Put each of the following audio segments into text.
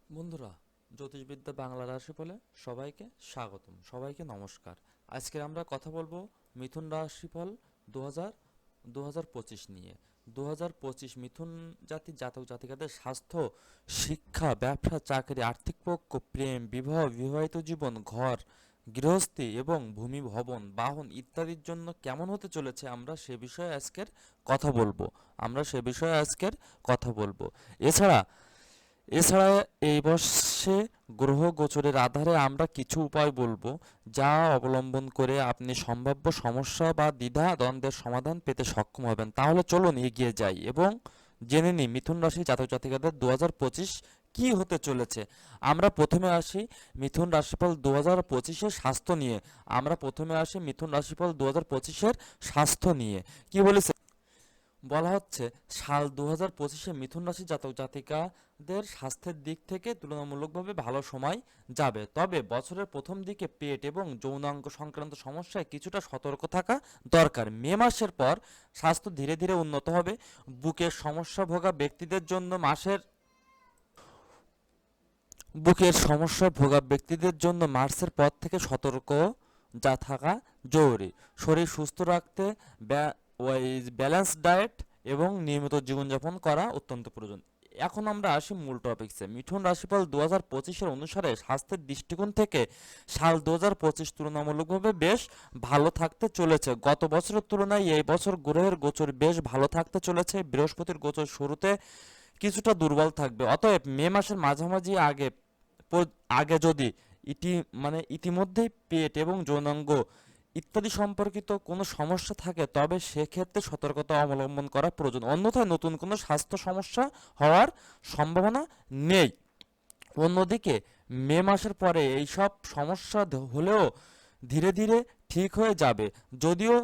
বন্ধুরা, জ্যোতিষবিদ্যা বাংলা রাশি বলে সবাইকে স্বাগতম, সবাইকে নমস্কার। আজকে আমরা কথা বলবো মিথুন রাশিফল 2025 নিয়ে। 2025 মিথুন জাতির জাতক জাতিকাদের স্বাস্থ্য, শিক্ষা, ব্যবসা, চাকরি, আর্থিক পক্ষ, প্রেম, বিবাহ, বিবাহিত জীবন, ঘর গৃহস্থী এবং ভূমি, ভবন, বাহন ইত্যাদির জন্য কেমন হতে চলেছে আমরা সে বিষয়ে আজকের কথা বলবো। এছাড়া এছাড়া এই বর্ষে গ্রহ গোচরের আধারে আমরা কিছু উপায় বলবো, যা অবলম্বন করে আপনি সম্ভাব্য সমস্যা বা দ্বিধা দ্বন্দ্বের সমাধান পেতে সক্ষম হবেন। তাহলে চলুন এগিয়ে যাই এবং জেনে নিই মিথুন রাশি জাতক জাতিকাদের 2025 কি হতে চলেছে। আমরা প্রথমে আসি মিথুন রাশিফল 2025-এর স্বাস্থ্য নিয়ে। মিথুন রাশিফল 2025-এর স্বাস্থ্য নিয়ে কি বলেছে বলা হচ্ছে। সাল 2025-এ মিথুন রাশি জাতক জাতিকাদের স্বাস্থ্যের দিক থেকে তুলনামূলকভাবে ভালো সময় যাবে, তবে বছরের প্রথম দিকে পেট এবং যৌনাঙ্গ সংক্রান্ত সমস্যায় কিছুটা সতর্ক থাকা দরকার। মে মাসের পর স্বাস্থ্য ধীরে ধীরে উন্নত হবে। বুকের সমস্যা ভোগা ব্যক্তিদের জন্য মাসের বুকের সমস্যায় ভোগা ব্যক্তিদের জন্য মার্চের পর থেকে সতর্ক যা থাকা জরুরি। শরীর সুস্থ রাখতে ওই ব্যালেন্স ডায়েট এবং নিয়মিত জীবনযাপন করা অত্যন্ত প্রয়োজন। এখন আমরা আসি মূল টপিকসে। মিথুন রাশিফল 2025-এর অনুসারে স্বাস্থ্যের দৃষ্টিকোণ থেকে সাল 2025 তুলনামূলকভাবে বেশ ভালো থাকতে চলেছে। গত বছরের তুলনায় এই বছর গ্রহের গোচর বেশ ভালো থাকতে চলেছে। বৃহস্পতির গোচর শুরুতে কিছুটা দুর্বল থাকবে, অতএব মে মাসের মাঝামাঝি আগে যদি ইতিমধ্যেই পেট এবং যৌনাঙ্গ ইত্যাদি সম্পর্কিত কোনো সমস্যা থাকে, তবে সেক্ষেত্রে সতর্কতা অবলম্বন করা প্রয়োজন, অন্যথায় নতুন কোনো স্বাস্থ্য সমস্যা হওয়ার সম্ভাবনা নেই। অন্যদিকে মে মাসের পরে এইসব সমস্যা হলেও ধীরে ধীরে ঠিক হয়ে যাবে, যদিও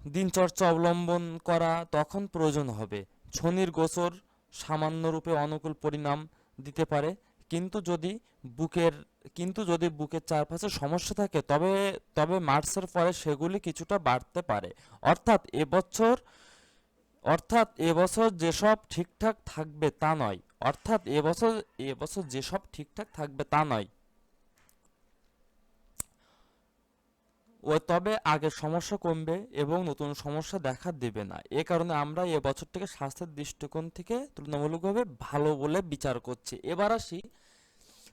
দিনচর্চা অবলম্বন করা তখন প্রয়োজন হবে। শনির গোচর সামান্যরূপে অনুকূল পরিণাম দিতে পারে, কিন্তু যদি বুকের বুকের চারপাশে সমস্যা থাকে, তবে তবে মার্চের পরে সেগুলি কিছুটা বাড়তে পারে। অর্থাৎ এবছর অর্থাৎ এবছর যেসব ঠিকঠাক থাকবে তা নয় অর্থাৎ এবছর যেসব ঠিকঠাক থাকবে তা নয় তবে আগের সমস্যা কমবে এবং নতুন সমস্যা দেখা দেবে না। এ কারণে আমরা এ বছরটাকে স্বাস্থ্যের দৃষ্টিকোণ থেকে তুলনামূলকভাবে ভালো বলে বিচার করছি। এবার আসি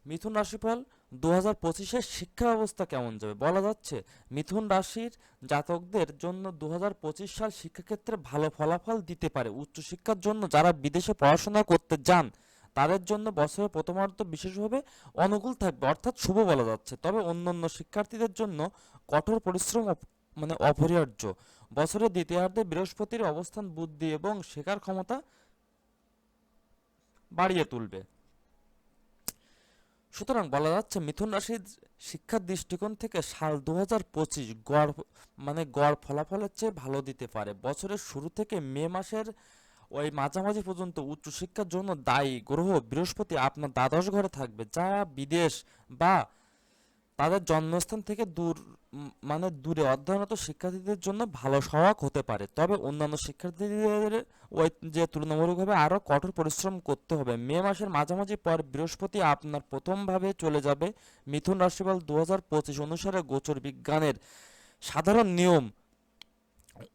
মিথুন রাশিফল 2025-এর শিক্ষা ব্যবস্থা কেমন যাবে। বলা যাচ্ছে মিথুন রাশির জাতকদের জন্য 2025 সাল শিক্ষাক্ষেত্রে ভালো ফলাফল দিতে পারে। উচ্চশিক্ষার জন্য যারা বিদেশে পড়াশোনা করতে যান, তাদের জন্য বছরের প্রথমার্ধ বিশেষভাবে অনুকূল থাকবে, অর্থাৎ শুভ বলা যাচ্ছে। তবে অন্যান্য শিক্ষার্থীদের জন্য কঠোর পরিশ্রম অপরিহার্য। বছরের দ্বিতীয়ার্ধে বৃহস্পতির অবস্থান বুদ্ধি এবং শেখার ক্ষমতা বাড়িয়ে তুলবে। সুতরাং বলা যাচ্ছে মিথুন রাশির শিক্ষার দৃষ্টিকোণ থেকে সাল 2025 গড় ফলাফলের চেয়ে ভালো দিতে পারে। বছরের শুরু থেকে মে মাসের ওই মাঝামাঝি পর্যন্ত উচ্চশিক্ষার জন্য দায়ী গ্রহ বৃহস্পতি আপনার দ্বাদশ ঘরে থাকবে, যা বিদেশ বা তাদের জন্মস্থান থেকে দূরে অধ্যয়নরত শিক্ষার্থীদের জন্য ভালো সহায়ক হতে পারে। তবে অন্যান্য শিক্ষার্থীদের ওই যে তুলনামূলকভাবে আরও কঠোর পরিশ্রম করতে হবে। মে মাসের মাঝামাঝি পর বৃহস্পতি আপনার প্রথমভাবে চলে যাবে। মিথুন রাশিফল 2025 অনুসারে গোচর বিজ্ঞানের সাধারণ নিয়ম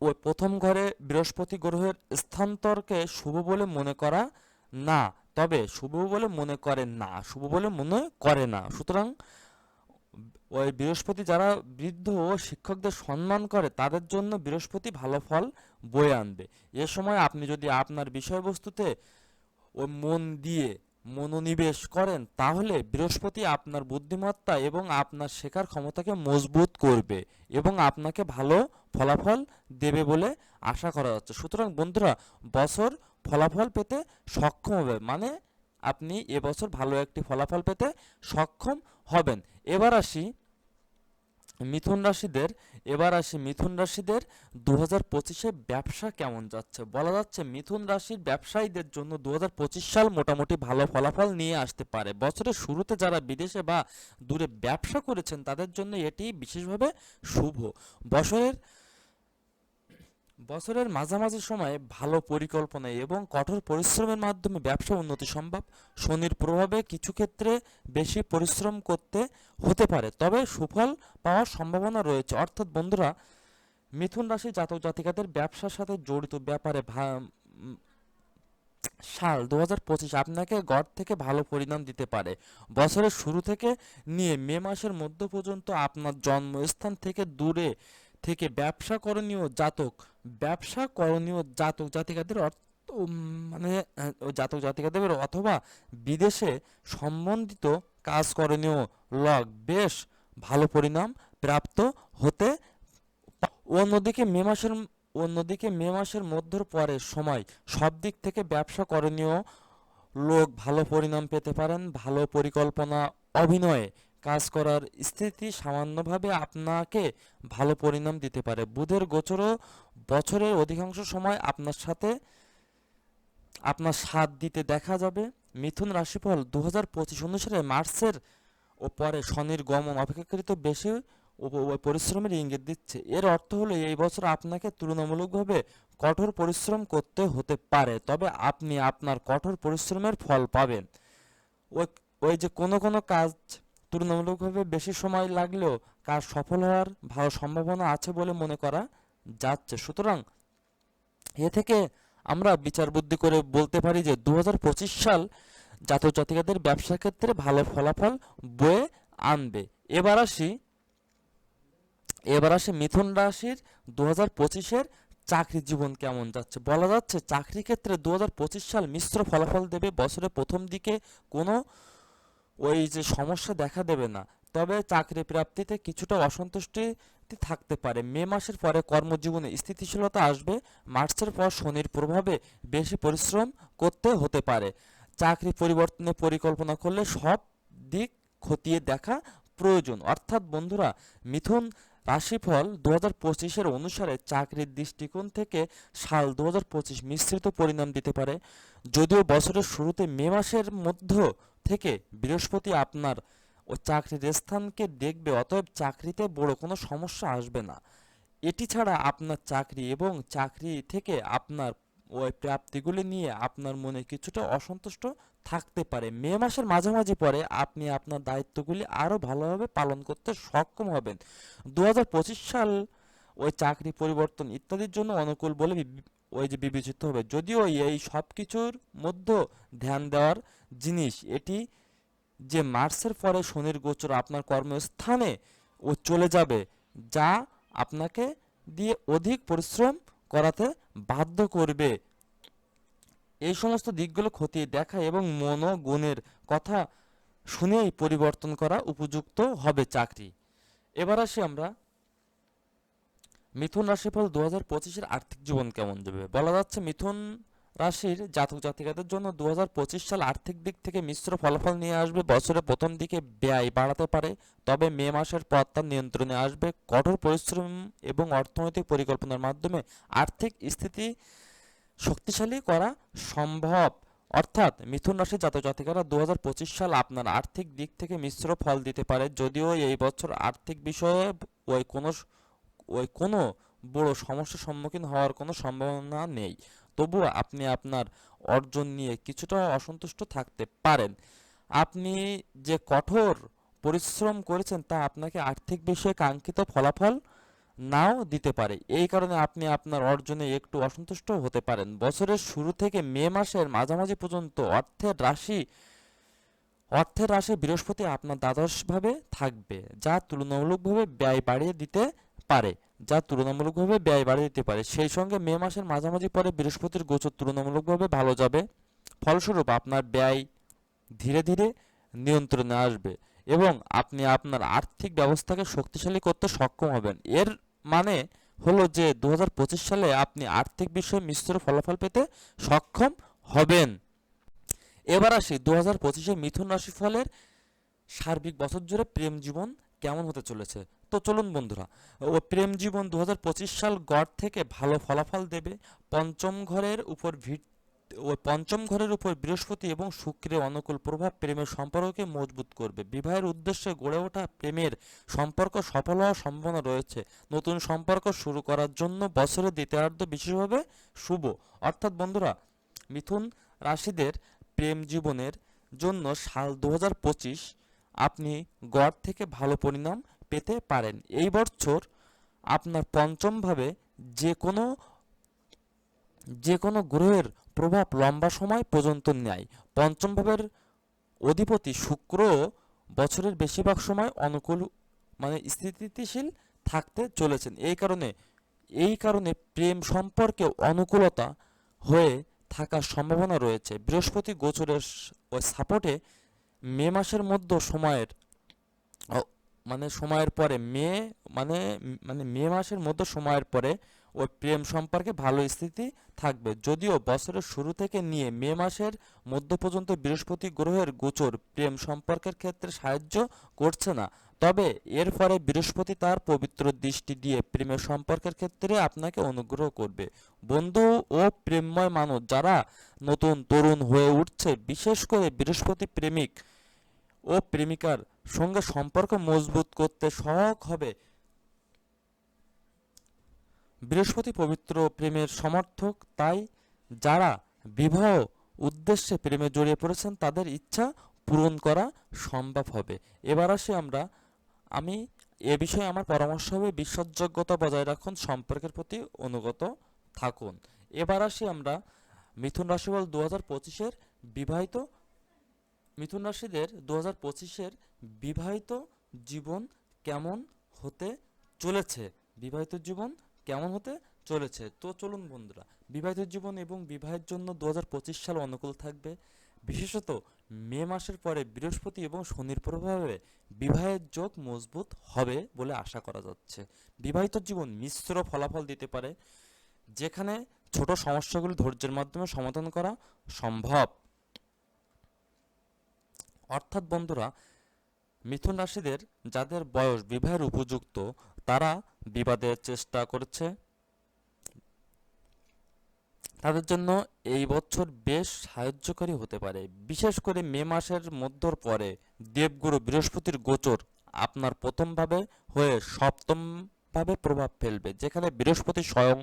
ওই প্রথম ঘরে বৃহস্পতি গ্রহের স্থানান্তরকে শুভ বলে মনে করা না, তবে শুভ বলে মনে করে না। সুতরাং ওই বৃহস্পতি যারা বৃদ্ধ ও শিক্ষকদের সম্মান করে, তাদের জন্য বৃহস্পতি ভালো ফল বয়ে আনবে। এ সময় আপনি যদি আপনার বিষয়বস্তুতে ও মন দিয়ে মনোনিবেশ করেন, তাহলে বৃহস্পতি আপনার বুদ্ধিমত্তা এবং আপনার শেখার ক্ষমতাকে মজবুত করবে এবং আপনাকে ভালো ফলাফল দেবে বলে আশা করা যাচ্ছে। সুতরাং বন্ধুরা, বছর ফলাফল পেতে সক্ষম হবে, আপনি এবছর ভালো একটি ফলাফল পেতে সক্ষম হবেন। এবার আসি মিথুন রাশিদের 2025-এ ব্যবসা কেমন যাচ্ছে। বলা যাচ্ছে মিথুন রাশির ব্যবসায়ীদের জন্য 2025 সাল মোটামুটি ভালো ফলাফল নিয়ে আসতে পারে। বছরের শুরুতে যারা বিদেশে বা দূরে ব্যবসা করেছেন, তাদের জন্য এটি বিশেষভাবে শুভ। বছরের বছরের মাঝামাঝি সময়ে ভালো পরিকল্পনা এবং কঠোর পরিশ্রমের মাধ্যমে ব্যবসা উন্নতি সম্ভব। শনির প্রভাবে কিছু ক্ষেত্রে বেশি পরিশ্রম করতে হতে পারে, তবে সুফল পাওয়ার সম্ভাবনা রয়েছে। অর্থাৎ বন্ধুরা, মিথুন রাশি জাতক জাতিকাদের ব্যবসার সাথে জড়িত ব্যাপারে সাল 2025 আপনাকে গড় থেকে ভালো পরিণাম দিতে পারে। বছরের শুরু থেকে নিয়ে মে মাসের মধ্য পর্যন্ত আপনার জন্মস্থান থেকে দূরে থেকে ব্যবসা করণীয় জাতক জাতিকাদের মানে জাতক জাতিকাদের অথবা বিদেশে সম্বন্ধিত কাজ করণীয় লগ বেশ ভালো পরিণাম প্রাপ্ত হতে। অন্যদিকে মে মাসের অন্যদিকে মে মাসের মধ্যর পরের সময় সব দিক থেকে ব্যবসা করণীয় লোক ভালো পরিণাম পেতে পারেন। ভালো পরিকল্পনা, অভিনয়ে কাজ করার স্থিতি সামান্যভাবে আপনাকে ভালো পরিণাম দিতে পারে। বুধের গোচরও বছরের অধিকাংশ সময় আপনার সাথ দিতে দেখা যাবে। মিথুন রাশিফল 2025 অনুসারে মার্চের ও পরে শনির গমন অপেক্ষাকৃত বেশি পরিশ্রমের ইঙ্গিত দিচ্ছে। এর অর্থ হলো এই বছর আপনাকে তুলনামূলকভাবে কঠোর পরিশ্রম করতে হতে পারে, তবে আপনি আপনার কঠোর পরিশ্রমের ফল পাবেন। ওই ওই যে কোনো কোনো কাজ তুলনামূলকভাবে বেশি সময় লাগলেও কাজ সফল হওয়ার ভালো সম্ভাবনা আছে বলে মনে করা যাচ্ছে। সুতরাং এ থেকে আমরা বিচার বুদ্ধি করে বলতে পারি যে 2025 সাল জাতক জাতিকাদের ব্যবসা ক্ষেত্রে ভালো ফলাফল বয়ে আনবে। এবার আসি এবার আসে মিথুন রাশির 2025-এর চাকরি জীবন কেমন যাচ্ছে। বলা যাচ্ছে চাকরি ক্ষেত্রে 2025 সাল মিশ্র ফলাফল দেবে। বছরের প্রথম দিকে কোনো সমস্যা দেখা দেবে না, তবে চাকরি প্রাপ্তিতে কিছুটা অসন্তুষ্টি থাকতে পারে। মে মাসের পরে কর্মজীবনে স্থিতিশীলতা আসবে। মার্চের পর শনির প্রভাবে বেশি পরিশ্রম করতে হতে পারে। চাকরি পরিবর্তনের পরিকল্পনা করলে সব দিক খতিয়ে দেখা প্রয়োজন। অর্থাৎ বন্ধুরা, মিথুন রাশিফল 2025-এর অনুসারে চাকরির দৃষ্টিকোণ থেকে সাল 2025 মিশ্রিত পরিণাম দিতে পারে। যদিও বছরের শুরুতে মে মাসের মধ্য থেকে বৃহস্পতি আপনার ও চাকরির স্থানকে দেখবে, অতএব চাকরিতে বড় কোনো সমস্যা আসবে না। এটি ছাড়া আপনার চাকরি এবং চাকরি থেকে আপনার ওই প্রাপ্তিগুলি নিয়ে আপনার মনে কিছুটা অসন্তুষ্ট থাকতে পারে। মে মাসের মাঝামাঝি পরে আপনি আপনার দায়িত্বগুলি আরও ভালোভাবে পালন করতে সক্ষম হবেন। 2025 সাল চাকরি পরিবর্তন ইত্যাদির জন্য অনুকূল বলে বিবেচিত হবে। যদিও এই সব কিছুর মধ্যে ধ্যান দেওয়ার জিনিস এটি যে মার্চের পরে শনির গোচর আপনার কর্মস্থানে চলে যাবে, যা আপনাকে দিয়ে অধিক পরিশ্রম করাতে বাধ্য করবে। এই সমস্ত দিকগুলো খতিয়ে দেখা এবং মনোগুণের কথা শুনেই পরিবর্তন করা উপযুক্ত হবে চাকরি। এবার আসি আমরা মিথুন রাশিফল 2025-এর আর্থিক জীবন কেমন যাবে। বলা যাচ্ছে মিথুন রাশির জাতক জাতিকাদের জন্য 2025 সাল আর্থিক দিক থেকে মিশ্র ফলাফল নিয়ে আসবে। বছরের প্রথম দিকে ব্যয় বাড়াতে পারে, তবে মে মাসের পর তা নিয়ন্ত্রণে আসবে। কঠোর পরিশ্রম এবং অর্থনৈতিক পরিকল্পনার মাধ্যমে আর্থিক স্থিতি শক্তিশালী করা সম্ভব। অর্থাৎ মিথুন রাশির জাতক জাতিকারা 2025 সাল আপনার আর্থিক দিক থেকে মিশ্র ফল দিতে পারে। যদিও এই বছর আর্থিক বিষয়ে ওই কোনো কোনো বড় সমস্যার সম্মুখীন হওয়ার কোনো সম্ভাবনা নেই, তবুও আপনি আপনার অর্জন নিয়ে কিছুটা অসন্তুষ্ট থাকতে পারেন। আপনি যে কঠোর পরিশ্রম করেছেন তা আপনাকে আর্থিক বিষয়ে কাঙ্ক্ষিত ফলাফল নাও দিতে পারে। এই কারণে আপনি আপনার অর্জনে একটু অসন্তুষ্ট হতে পারেন। বছরের শুরু থেকে মে মাসের মাঝামাঝি পর্যন্ত অর্থের রাশি বৃহস্পতি আপনার দ্বাদশভাবে থাকবে, যা তুলনামূলকভাবে ব্যয় বাড়িয়ে দিতে পারে। সেই সঙ্গে মে মাসের মাঝামাঝি পরে বৃহস্পতির গোচর তুলনামূলকভাবে ভালো যাবে। ফলস্বরূপ আপনার ব্যয় ধীরে ধীরে নিয়ন্ত্রণে আসবে এবং আপনি আপনার আর্থিক ব্যবস্থাকে শক্তিশালী করতে সক্ষম হবেন। এর মানে হলো যে 2025 সালে আপনি আর্থিক বিষয়ে মিশ্র ফলাফল পেতে সক্ষম হবেন। এবার আসি 2025-এ মিথুন রাশি ফলের সার্বিক বছর জুড়ে প্রেম জীবন কেমন হতে চলেছে। তো চলুন বন্ধুরা, প্রেম জীবন 2025 সাল গড় থেকে ভালো ফলাফল দেবে। পঞ্চম ঘরের উপর ওই পঞ্চম ঘরের উপর বৃহস্পতি এবং শুক্রের অনুকূল প্রভাব প্রেমের সম্পর্ককে মজবুত করবে। বিবাহের উদ্দেশ্যে গড়ে ওঠা প্রেমের সম্পর্ক সফল হওয়ার সম্ভাবনা রয়েছে। নতুন সম্পর্ক শুরু করার জন্য বছরের দ্বিতীয়ার্ধ বিশেষভাবে শুভ। অর্থাৎ বন্ধুরা, মিথুন রাশিদের প্রেম জীবনের জন্য সাল 2025 আপনি গড় থেকে ভালো পরিণাম পেতে পারেন। এই বছর আপনার পঞ্চমভাবে যে কোনো যে কোনো গ্রহের প্রভাব লম্বা সময় পর্যন্ত নেয়। পঞ্চম ভাবের অধিপতি শুক্র বছরের বেশিরভাগ সময় অনুকূল স্থিতিশীল থাকতে চলেছেন। এই কারণে প্রেম সম্পর্কে অনুকূলতা হয়ে থাকার সম্ভাবনা রয়েছে। বৃহস্পতি গোচরের ওই সাপোর্টে মে মাসের মধ্য সময়ের ও সময়ের পরে মে মাসের মধ্য সময়ের পরে ওই প্রেম সম্পর্কে ভালো স্থিতি থাকবে। যদিও বছরের শুরু থেকে নিয়ে মে মাসের মধ্য পর্যন্ত বৃহস্পতি গ্রহের গোচর প্রেম সম্পর্কের ক্ষেত্রে সাহায্য করছে না, তবে এর ফলে বৃহস্পতি তার পবিত্র দৃষ্টি দিয়ে প্রেমের সম্পর্কের ক্ষেত্রে আপনাকে অনুগ্রহ করবে। বন্ধু ও প্রেমময় মানুষ যারা নতুন তরুণ হয়ে উঠছে, বিশেষ করে বৃহস্পতি প্রেমিক ও প্রেমিকার সঙ্গে সম্পর্ক মজবুত করতে সহায়ক হবে। বৃহস্পতি পবিত্র প্রেমের সমর্থক, তাই যারা বিবাহ উদ্দেশ্যে প্রেমে জড়িয়ে পড়েছেন তাদের ইচ্ছা পূরণ করা সম্ভব হবে। এবার আসি আমি এ বিষয়ে আমার পরামর্শ হবে বিশ্বাসযোগ্যতা বজায় রাখুন, সম্পর্কের প্রতি অনুগত থাকুন। এবার আসি আমরা মিথুন রাশিফল 2025-এর বিবাহিত মিথুন রাশিদের 2025-এর বিবাহিত জীবন কেমন হতে চলেছে। বিবাহিত জীবন কেমন হতে চলেছে তো চলুন বন্ধুরা, বিবাহিত জীবন এবং বিবাহের জন্য 2025 সাল অনুকূল থাকবে। বিশেষত মে মাসের পরে বৃহস্পতি এবং শনির প্রভাবে বিবাহের যোগ মজবুত হবে বলে আশা করা যাচ্ছে। বিবাহিত জীবন মিশ্র ফলাফল দিতে পারে, যেখানে ছোট সমস্যাগুলি ধৈর্যের মাধ্যমে সমাধান করা সম্ভব। অর্থাৎ বন্ধুরা, মিথুন রাশিদের যাদের বয়স বিবাহের উপযুক্ত তারা বিবাদের চেষ্টা করছে, তাদের জন্য এই বছর বেশ সাহায্যকারী হতে পারে। বিশেষ করে মে মাসের মধ্যর পরে দেবগুরু বৃহস্পতির গোচর আপনার প্রথমভাবে হয়ে সপ্তমভাবে প্রভাব ফেলবে, যেখানে বৃহস্পতি স্বয়ং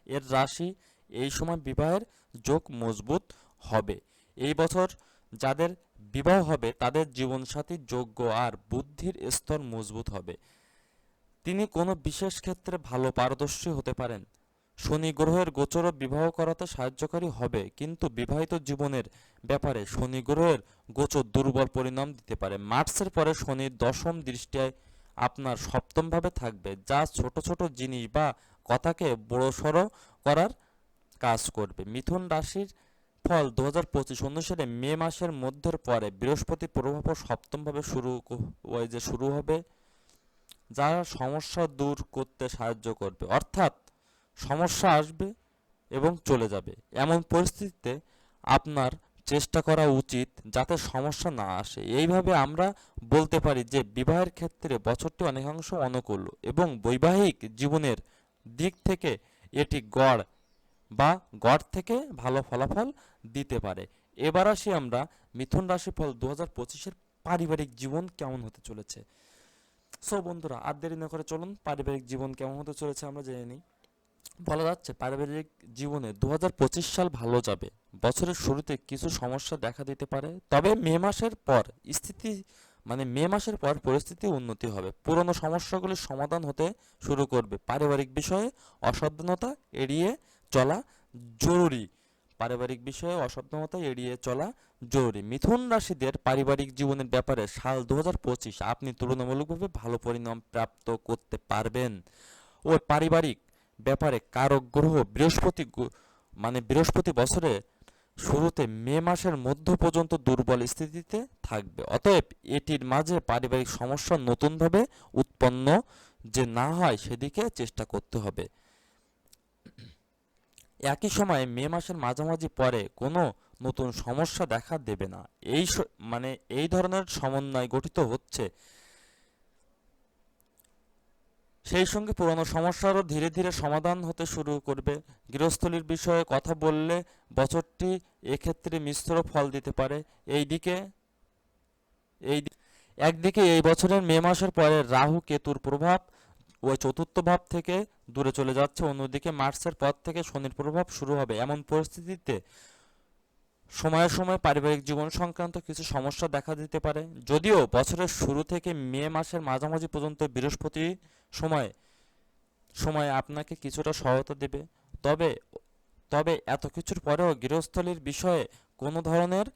এর রাশি। এই সময় বিবাহের যোগ মজবুত হবে। এই বছর যাদের বিবাহ হবে তাদের জীবনসাথীর যোগ্য আর বুদ্ধির স্তর মজবুত হবে। তিনি কোনো বিশেষ ক্ষেত্রে ভালো পারদর্শী হতে পারেন। শনি গ্রহের গোচরও বিবাহ করাতে সাহায্যকারী হবে, কিন্তু বিবাহিত জীবনের ব্যাপারে শনি গ্রহের গোচর দুর্বল পরিণাম দিতে পারে। মার্চের পরে শনির দশম দৃষ্টিতে আপনার সপ্তমভাবে থাকবে, যা ছোট ছোট জিনিস বা কথাকে বড়সড় করার কাজ করবে। মিথুন রাশির ফল 2025 অনুসারে মে মাসের মধ্যের পরে বৃহস্পতি প্রভাব সপ্তমভাবে শুরু হবে, যা সমস্যা দূর করতে সাহায্য করবে। অর্থাৎ সমস্যা আসবে এবং চলে যাবে, এমন পরিস্থিতিতে আপনার চেষ্টা করা উচিত যাতে সমস্যা না আসে। এইভাবে আমরা বলতে পারি যে বিবাহের ক্ষেত্রে বছরটি অনেকাংশ অনুকূল এবং বৈবাহিক জীবনের দিক থেকে এটি গড় থেকে ভালো ফলাফল দিতে পারে। এবার আসি আমরা মিথুন রাশিফল 2025-এর পারিবারিক জীবন কেমন হতে চলেছে। সো বন্ধুরা, আর দেরি না করে চলুন পারিবারিক জীবন কেমন হতে চলেছে আমরা জেনে নিই। বলা যাচ্ছে পারিবারিক জীবনে 2025 সাল ভালো যাবে। বছরের শুরুতে কিছু সমস্যা দেখা দিতে পারে, তবে মে মাসের পর পরিস্থিতি উন্নতি হবে। পুরনো সমস্যাগুলির সমাধান হতে শুরু করবে। পারিবারিক বিষয়ে অসাবধানতা এড়িয়ে চলা জরুরি। মিথুন রাশিদের পারিবারিক জীবনের ব্যাপারে সাল 2025 আপনি তুলনামূলকভাবে ভালো পরিণাম প্রাপ্ত করতে পারবেন। ওই পারিবারিক ব্যাপারে কারক গ্রহ বৃহস্পতি বছরের শুরুতে মে মাসের মধ্য পর্যন্ত দুর্বল স্থিতিতে থাকবে। অতএব এটির মাঝে পারিবারিক সমস্যা নতুনভাবে উৎপন্ন যে না হয় সেদিকে চেষ্টা করতে হবে। একই সময়ে মে মাসের মাঝামাঝি পরে কোনো নতুন সমস্যা দেখা দেবে না। এই ধরনের সমন্বয় গঠিত হচ্ছে সেই সঙ্গে পুরনো সমস্যারও ধীরে ধীরে সমাধান হতে শুরু করবে। গৃহস্থলীর বিষয়ে কথা বললে বছরটি এক্ষেত্রে মিশ্র ফল দিতে পারে। এইদিকে এই একদিকে এই বছরের মে মাসের পরে রাহু কেতুর প্রভাব ওই চতুর্থ ভাব থেকে দূরে চলে যাচ্ছে, অন্যদিকে মার্চের পর থেকে শনির প্রভাব শুরু হবে। এমন পরিস্থিতিতে সময়ে সময়ে পারিবারিক জীবন সংক্রান্ত কিছু সমস্যা দেখা দিতে পারে। যদিও বছরের শুরু থেকে মে মাসের মাঝামাঝি পর্যন্ত বৃহস্পতি সময় সময় আপনাকে কিছুটা সহায়তা দেবে। তবে তবে এত কিছুর পরেও গৃহস্থলীর বিষয়ে কোনো ধরনের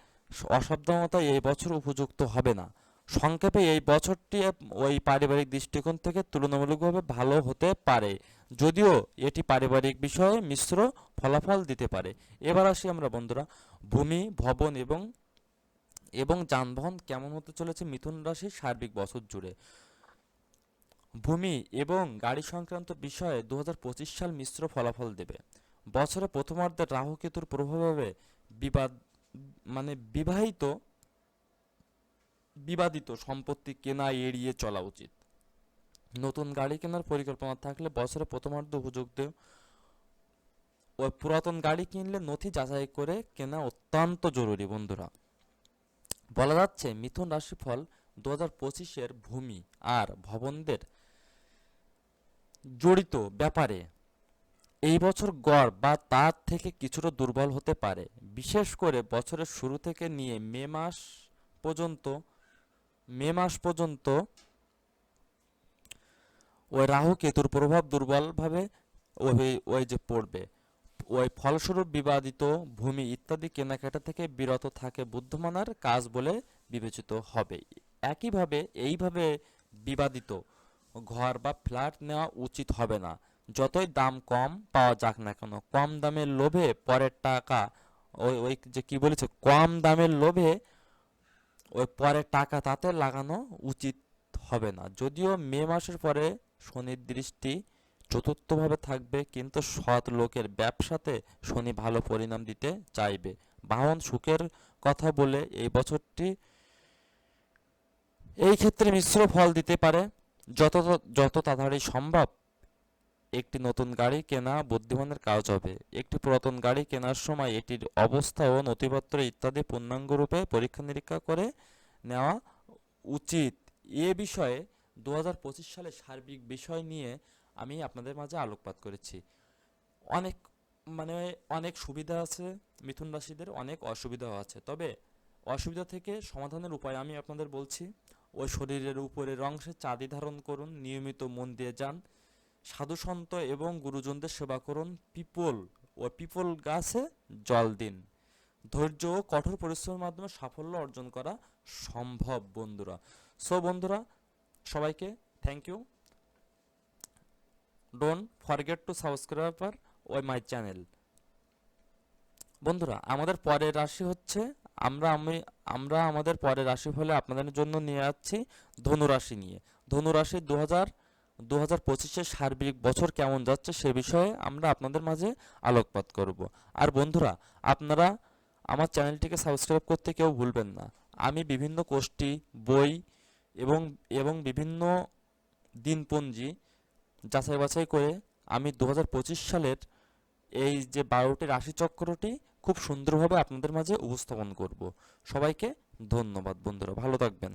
অসাবধানতা এই বছর উপযুক্ত হবে না। সংক্ষেপে এই বছরটি ওই পারিবারিক দৃষ্টিকোণ থেকে তুলনামূলকভাবে ভালো হতে পারে, যদিও এটি পারিবারিক বিষয়ে মিশ্র ফলাফল দিতে পারে। এবার আসি আমরা বন্ধুরা ভূমি, ভবন এবং এবং যানবাহন কেমন হতে চলেছে মিথুন রাশির সার্বিক বছর জুড়ে। ভূমি এবং গাড়ি সংক্রান্ত বিষয়ে 2025 সাল মিশ্র ফলাফল দেবে। বছরের প্রথমার্ধে রাহু কেতুর প্রভাবে বিবাদ মানে বিবাদিত সম্পত্তি কেনা এড়িয়ে চলা উচিত। নতুন গাড়ি কেনার পরিকল্পনা থাকলে বছরের প্রথমার্ধে উপযুক্ত। ওই পুরাতন গাড়ি কিনলে নথি যাচাই করে কেনা অত্যন্ত জরুরি বন্ধুরা। বলা যাচ্ছে মিথুন রাশিফল 2025-এর ভূমি আর ভবনদের জড়িত ব্যাপারে এই বছর গড় বা তার থেকে কিছুটা দুর্বল হতে পারে, বিশেষ করে বছরের শুরু থেকে নিয়ে পর্যন্ত মে মাস পর্যন্ত ওই রাহু কেতুর প্রভাব দুর্বলভাবে ওই যে পড়বে। ওই ফলস্বরূপ বিবাদিত ভূমি ইত্যাদি কেনাকাটা থেকে বিরত থাকে বুদ্ধিমানের কাজ বলে বিবেচিত হবে। একইভাবে এইভাবে বিবাদিত ঘর বা ফ্ল্যাট নেওয়া উচিত হবে না। যতই দাম কম পাওয়া যাক না কেন, কম দামের লোভে পরের টাকা ওই ওই যে কি বলেছে, কম দামের লোভে ওই পরের টাকা তাতে লাগানো উচিত হবে না। যদিও মে মাসের পরে শনির দৃষ্টি চতুর্থভাবে থাকবে, কিন্তু সৎ লোকের ব্যবসাতে শনি ভালো পরিণাম দিতে চাইবে। বাহন সুখের কথা বলে এই বছরটি এই ক্ষেত্রে মিশ্র ফল দিতে পারে। যত যত তাড়াতাড়ি সম্ভব একটি নতুন গাড়ি কেনা বুদ্ধিমানের কাজ হবে। একটি পুরাতন গাড়ি কেনার সময় এটির অবস্থা ও নথিপত্র ইত্যাদি পূর্ণাঙ্গরূপে পরীক্ষা নিরীক্ষা করে নেওয়া উচিত। এ বিষয়ে 2025 সালে সার্বিক বিষয় নিয়ে আমি আপনাদের মাঝে আলোকপাত করেছি। অনেক মানে অনেক সুবিধা আছে মিথুন রাশিদের, অনেক অসুবিধাও আছে। তবে অসুবিধা থেকে সমাধানের উপায় আমি আপনাদের বলছি। ওই শরীরের উপরের অংশে চাঁদি ধারণ করুন, নিয়মিত মন দিয়ে যান, সাধুসন্ত এবং গুরুজনদের সেবা করুন, পিপল গাছে জল দিন। ধৈর্য ও কঠোর পরিশ্রমের মাধ্যমে সাফল্য অর্জন করা সম্ভব বন্ধুরা। সো বন্ধুরা, সবাইকে thank you. Don't forget to subscribe my channel. বন্ধুরা, আমাদের পরের রাশি হচ্ছে আমরা আমাদের পরের রাশি হলে আপনাদের জন্য নিয়ে যাচ্ছি ধনুরাশি নিয়ে। ধনুরাশি 2025-এর সার্বিক বছর কেমন যাচ্ছে সে বিষয়ে আমরা আপনাদের মাঝে আলোকপাত করব। আর বন্ধুরা, আপনারা আমার চ্যানেলটিকে সাবস্ক্রাইব করতে কেউ ভুলবেন না। আমি বিভিন্ন কোষ্ঠী, বই এবং এবং বিভিন্ন দিনপঞ্জি যাচাই বাছাই করে আমি 2025 সালের এই যে 12টি রাশিচক্রটি খুব সুন্দরভাবে আপনাদের মাঝে উপস্থাপন করব। সবাইকে ধন্যবাদ বন্ধুরা, ভালো থাকবেন।